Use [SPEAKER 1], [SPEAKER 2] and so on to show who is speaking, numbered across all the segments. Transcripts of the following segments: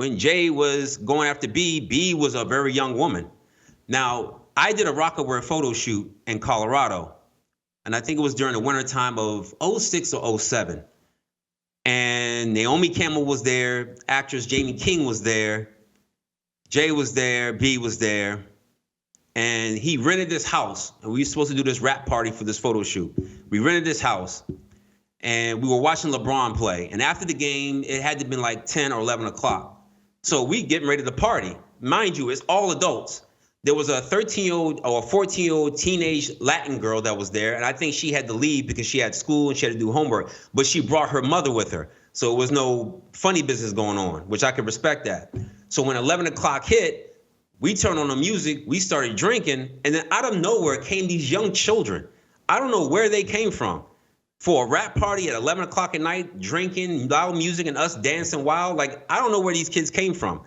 [SPEAKER 1] when Jay was going after B was a very young woman. Now, I did a Roccawear photo shoot in Colorado, and I think it was during the winter time of '06 or '07. And Naomi Campbell was there, actress Jamie King was there, Jay was there, B was there, and he rented this house, and we were supposed to do this rap party for this photo shoot. We rented this house, and we were watching LeBron play, and after the game, it had to have been like 10 or 11 o'clock. So we getting ready to party. Mind you, it's all adults. There was a 13-year-old or a 14-year-old teenage Latin girl that was there, and I think she had to leave because she had school and she had to do homework, but she brought her mother with her. So it was no funny business going on, which I could respect that. So when 11 o'clock hit, we turned on the music, we started drinking, and then out of nowhere came these young children. I don't know where they came from. For a rap party at 11 o'clock at night, drinking, loud music, and us dancing wild, like, I don't know where these kids came from.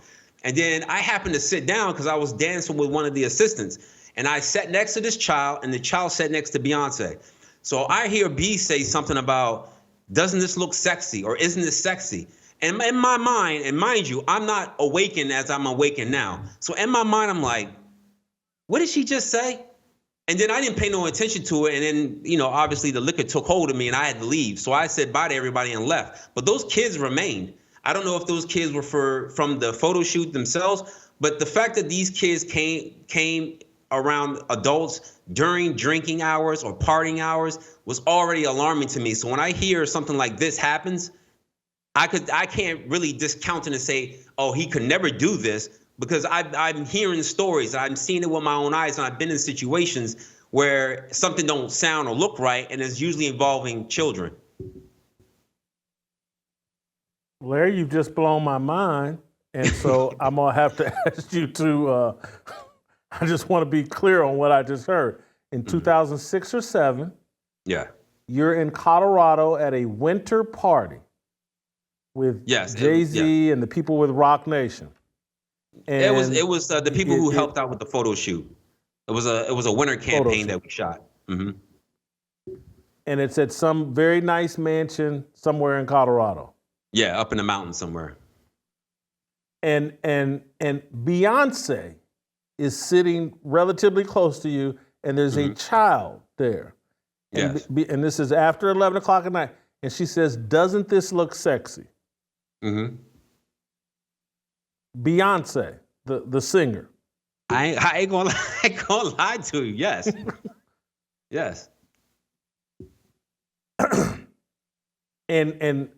[SPEAKER 1] And then I happened to sit down because I was dancing with one of the assistants. And I sat next to this child, and the child sat next to Beyonce. So I hear B say something about, doesn't this look sexy, or isn't this sexy? And in my mind, and mind you, I'm not awakened as I'm awakened now. So in my mind, I'm like, what did she just say? And then I didn't pay no attention to it. And then, you know, obviously the liquor took hold of me and I had to leave. So I said bye to everybody and left. But those kids remained. I don't know if those kids were from the photo shoot themselves, but the fact that these kids came around adults during drinking hours or partying hours was already alarming to me. So when I hear something like this happens, I can't really discount it and say, oh, he could never do this, because I'm hearing stories, I'm seeing it with my own eyes, and I've been in situations where something don't sound or look right, and it's usually involving children.
[SPEAKER 2] Larry, you've just blown my mind, and so I'm gonna have to ask you to. I just want to be clear on what I just heard. In 2006 or 7,
[SPEAKER 1] yeah,
[SPEAKER 2] you're in Colorado at a winter party with Jay Z and the people with Roc Nation. And
[SPEAKER 1] it was the people who helped out with the photo shoot. It was a winter campaign that we shot. Mm-hmm.
[SPEAKER 2] And it's at some very nice mansion somewhere in Colorado.
[SPEAKER 1] Yeah, up in the mountains somewhere.
[SPEAKER 2] And Beyonce is sitting relatively close to you, and there's a child there. And, and this is after 11 o'clock at night. And she says, "Doesn't this look sexy?"
[SPEAKER 1] Mm-hmm.
[SPEAKER 2] Beyonce, the singer.
[SPEAKER 1] I ain't gonna lie to you. Yes. Yes.
[SPEAKER 2] And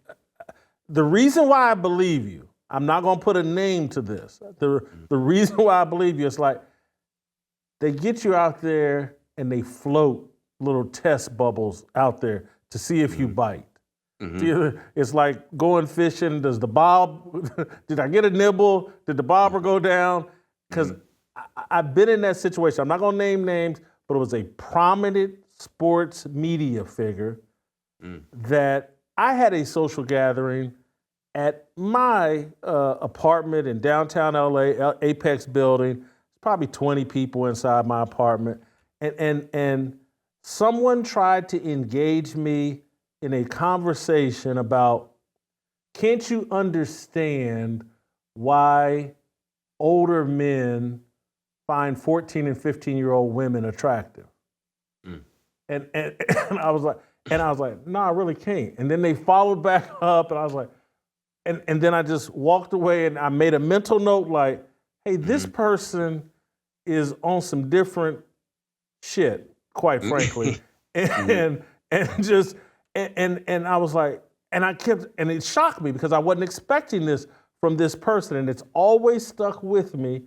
[SPEAKER 2] the reason why I believe you, I'm not gonna put a name to this. The reason why I believe you is like they get you out there and they float little test bubbles out there to see if you bite. Mm-hmm. It's like going fishing. Does the bob? Did I get a nibble? Did the bobber go down? Because I've been in that situation. I'm not gonna name names, but it was a prominent sports media figure that I had a social gathering at my apartment in downtown LA, Apex building. Probably 20 people inside my apartment, and someone tried to engage me in a conversation about, can't you understand why older men find 14 and 15-year-old women attractive? And I was like, no, I really can't. And then they followed back up, and I was like, and then I just walked away, and I made a mental note like, hey, this person is on some different shit, quite frankly. And I was like, and it shocked me because I wasn't expecting this from this person, and it's always stuck with me.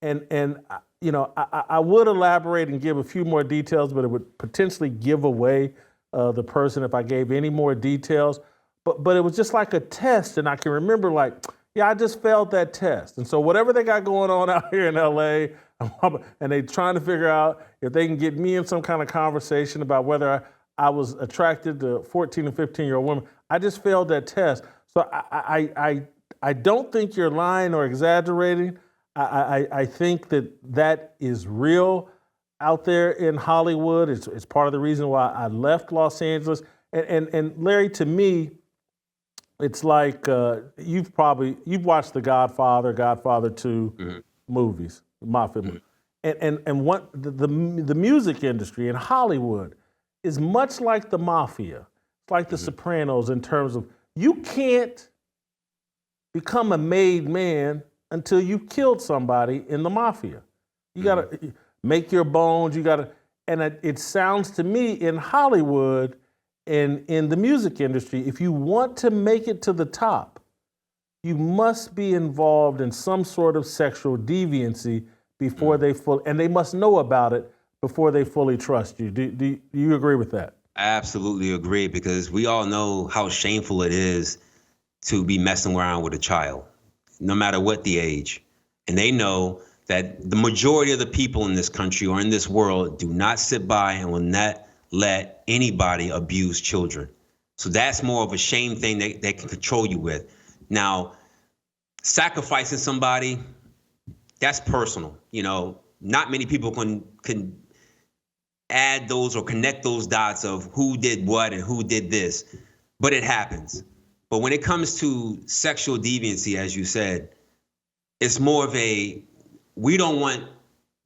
[SPEAKER 2] And you know, I would elaborate and give a few more details, but it would potentially give away the person if I gave any more details. But it was just like a test, and I can remember like, yeah, I just failed that test. And so whatever they got going on out here in LA, and they trying to figure out if they can get me in some kind of conversation about whether I was attracted to 14 and 15-year-old women, I just failed that test. So I don't think you're lying or exaggerating. I think that is real out there in Hollywood. It's part of the reason why I left Los Angeles. And Larry, to me, it's like you've watched the Godfather 2 movies, mafia movies. And what the music industry in Hollywood is much like the mafia. It's like the Sopranos in terms of you can't become a made man until you've killed somebody in the mafia. You gotta make your bones, and it sounds to me in Hollywood and in the music industry, if you want to make it to the top, you must be involved in some sort of sexual deviancy before and they must know about it before they fully trust you. Do you agree with that?
[SPEAKER 1] I absolutely agree, because we all know how shameful it is to be messing around with a child, no matter what the age. And they know that the majority of the people in this country or in this world do not sit by and will not let anybody abuse children. So that's more of a shame thing they can control you with. Now, sacrificing somebody, that's personal. You know, not many people can add those or connect those dots of who did what and who did this, but it happens. But when it comes to sexual deviancy, as you said, it's more of we don't want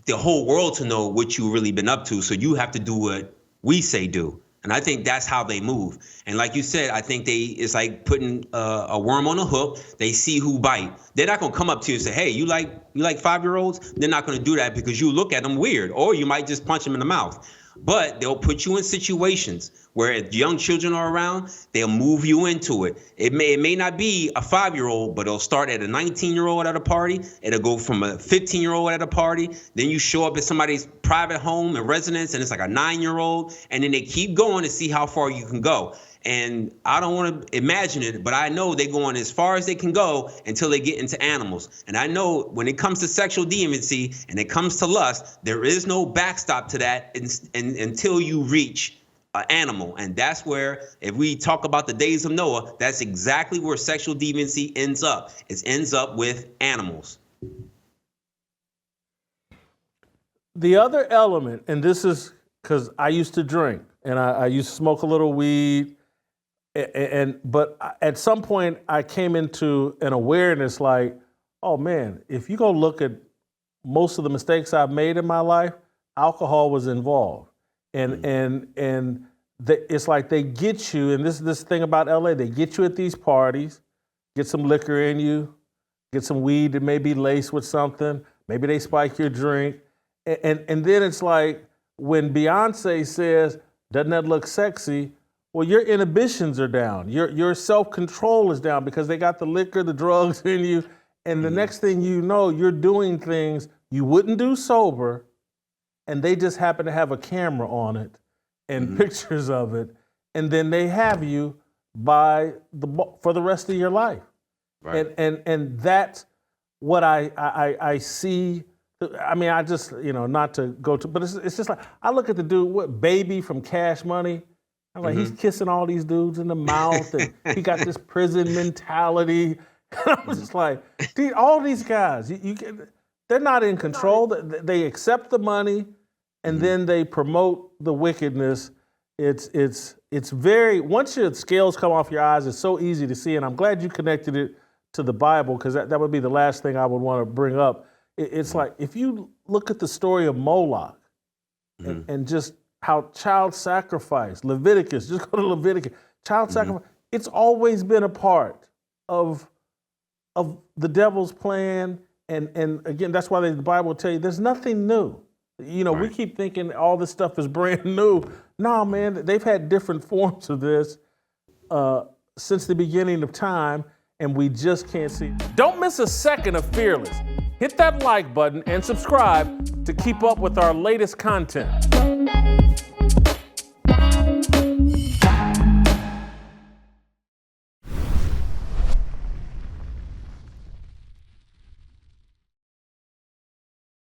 [SPEAKER 1] the whole world to know what you've really been up to, so you have to do what we say do. And I think that's how they move. And like you said, I think it's like putting a worm on a hook. They see who bite. They're not gonna come up to you and say, "Hey, you like 5-year-olds?" They're not gonna do that because you look at them weird, or you might just punch them in the mouth. But they'll put you in situations where if young children are around, they'll move you into it. It may not be a 5-year-old, but it'll start at a 19-year-old at a party. It'll go from a 15-year-old at a party. Then you show up at somebody's private home and residence, and it's like a 9-year-old. And then they keep going to see how far you can go. And I don't want to imagine it, but I know they're going as far as they can go until they get into animals. And I know when it comes to sexual deviancy and it comes to lust, there is no backstop to that until you reach an animal. And that's where, if we talk about the days of Noah, that's exactly where sexual deviancy ends up. It ends up with animals.
[SPEAKER 2] The other element, and this is because I used to drink and I used to smoke a little weed. But at some point I came into an awareness like, oh man, if you go look at most of the mistakes I've made in my life, alcohol was involved. It's like they get you, and this thing about LA, they get you at these parties, get some liquor in you, get some weed that may be laced with something, maybe they spike your drink. And then it's like when Beyonce says, doesn't that look sexy? Well, your inhibitions are down. Your self-control is down because they got the liquor, the drugs in you. And the next thing you know, you're doing things you wouldn't do sober, and they just happen to have a camera on it and pictures of it. And then they have you for the rest of your life. Right. And that's what I see. I mean, I just, not to go to, but it's just like, I look at the dude, Baby from Cash Money. I'm like, he's kissing all these dudes in the mouth, and he got this prison mentality. And I was just like, dude, all these guys, they're not in control. They accept the money, and then they promote the wickedness. It's very, once your scales come off your eyes, it's so easy to see. And I'm glad you connected it to the Bible, because that would be the last thing I would want to bring up. It's like, if you look at the story of Moloch and just how child sacrifice, Leviticus, just go to Leviticus, child sacrifice, it's always been a part of the devil's plan. And again, that's why the Bible will tell you there's nothing new. We keep thinking all this stuff is brand new. No, man, they've had different forms of this since the beginning of time, and we just can't see it. Don't miss a second of Fearless. Hit that like button and subscribe to keep up with our latest content.